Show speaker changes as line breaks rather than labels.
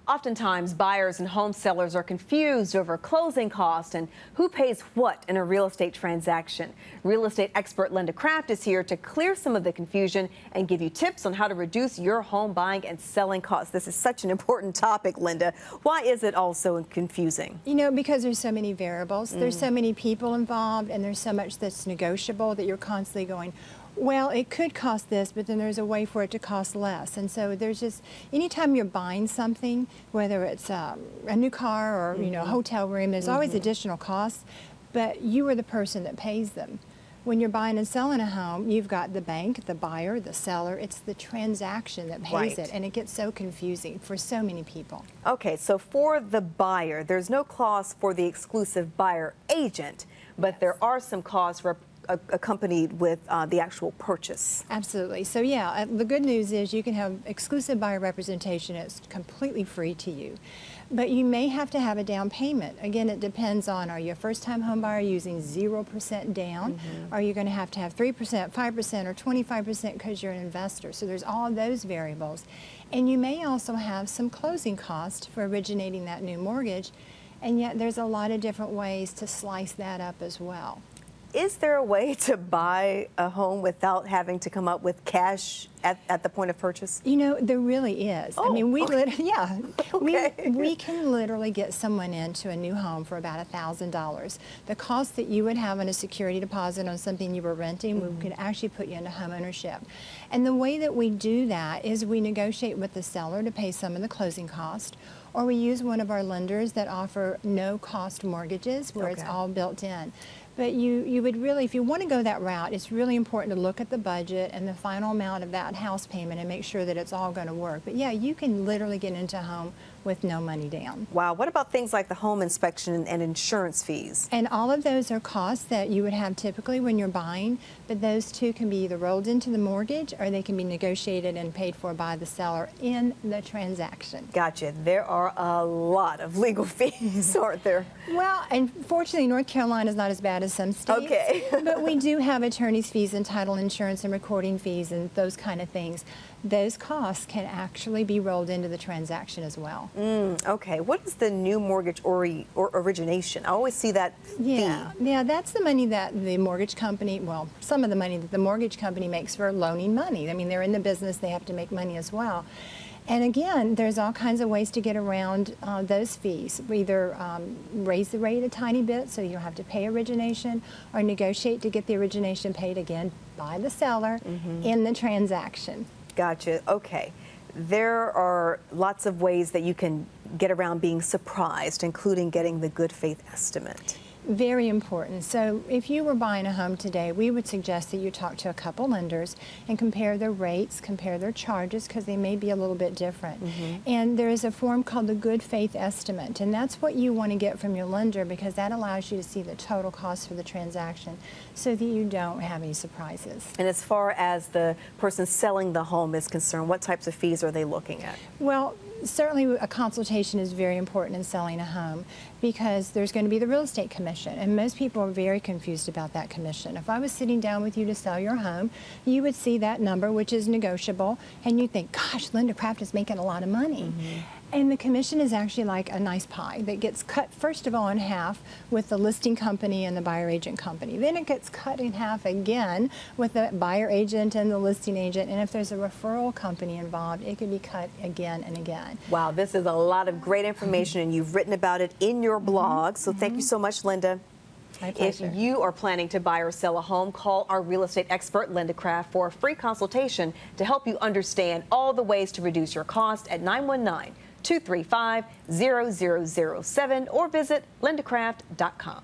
Oftentimes, buyers and home sellers are confused over closing costs and who pays what in a real estate transaction. Real estate expert Linda Craft is here to clear some of the confusion and give you tips on how to reduce your home buying and selling costs. This is such an important topic, Linda. Why is it all so confusing?
You know, because there's so many variables, there's so many people involved, and there's so much that's negotiable that you're constantly going, well, it could cost this, but then there's a way for it to cost less. And so there's just, anytime you're buying something, whether it's a new car or, you know, a hotel room, there's always additional costs, but you are the person that pays them. When you're buying and selling a home, you've got the bank, the buyer, the seller. It's the transaction that pays it, and it gets so confusing for so many people.
Okay, so for the buyer, there's no cost for the exclusive buyer agent, but there are some costs accompanied with the actual purchase.
Absolutely. So yeah, the good news is you can have exclusive buyer representation. It's completely free to you. But you may have to have a down payment. Again, it depends on, are you a first-time home buyer using 0% down? Are you going to have 3%, 5%, or 25% because you're an investor? So there's all of those variables. And you may also have some closing costs for originating that new mortgage, and yet there's a lot of different ways to slice that up as well.
Is there a way to buy a home without having to come up with cash at the point of purchase?
You know, there really is.
Oh,
I mean, we
okay.
we can literally get someone into a new home for about $1,000. The cost that you would have on a security deposit on something you were renting, we could actually put you into home ownership. And the way that we do that is we negotiate with the seller to pay some of the closing cost, or we use one of our lenders that offer no-cost mortgages where it's all built in. But you would really, if you want to go that route, it's really important to look at the budget and the final amount of that house payment and make sure that it's all going to work. But yeah, you can literally get into a home with no money down.
Wow. What about things like the home inspection and insurance fees?
And all of those are costs that you would have typically when you're buying, but those two can be either rolled into the mortgage or they can be negotiated and paid for by the seller in the transaction.
Gotcha. There are a lot of legal fees, aren't there?
Well, and fortunately, North Carolina is not as bad as some states.
Okay.
But we do have attorney's fees and title insurance and recording fees and those kind of things. Those costs can actually be rolled into the transaction as well.
Okay. What is the new mortgage or origination? I always see that fee.
Yeah, that's the money that the mortgage company, well, some of the money that the mortgage company makes for loaning money. I mean, they're in the business, they have to make money as well. And again, there's all kinds of ways to get around those fees. We either raise the rate a tiny bit so you don't have to pay origination, or negotiate to get the origination paid again by the seller in the transaction.
Gotcha. Okay. There are lots of ways that you can get around being surprised, including getting the good faith estimate.
Very important. So if you were buying a home today, we would suggest that you talk to a couple lenders and compare their rates, compare their charges, because they may be a little bit different. And there is a form called the good faith estimate, and that's what you want to get from your lender because that allows you to see the total cost for the transaction so that you don't have any surprises.
And as far as the person selling the home is concerned, what types of fees are they looking at?
Well, certainly a consultation is very important in selling a home because there's going to be the real estate commission, and most people are very confused about that commission. If I was sitting down with you to sell your home, you would see that number, which is negotiable, and you think, gosh, Linda Craft is making a lot of money. And the commission is actually like a nice pie that gets cut, first of all, in half with the listing company and the buyer agent company. Then it gets cut in half again with the buyer agent and the listing agent. And if there's a referral company involved, it could be cut again and again.
Wow, this is a lot of great information, and you've written about it in your blog. So thank you so much, Linda.
My pleasure.
If you are planning to buy or sell a home, call our real estate expert, Linda Craft, for a free consultation to help you understand all the ways to reduce your cost at 919-235-0007 or visit lindacraft.com.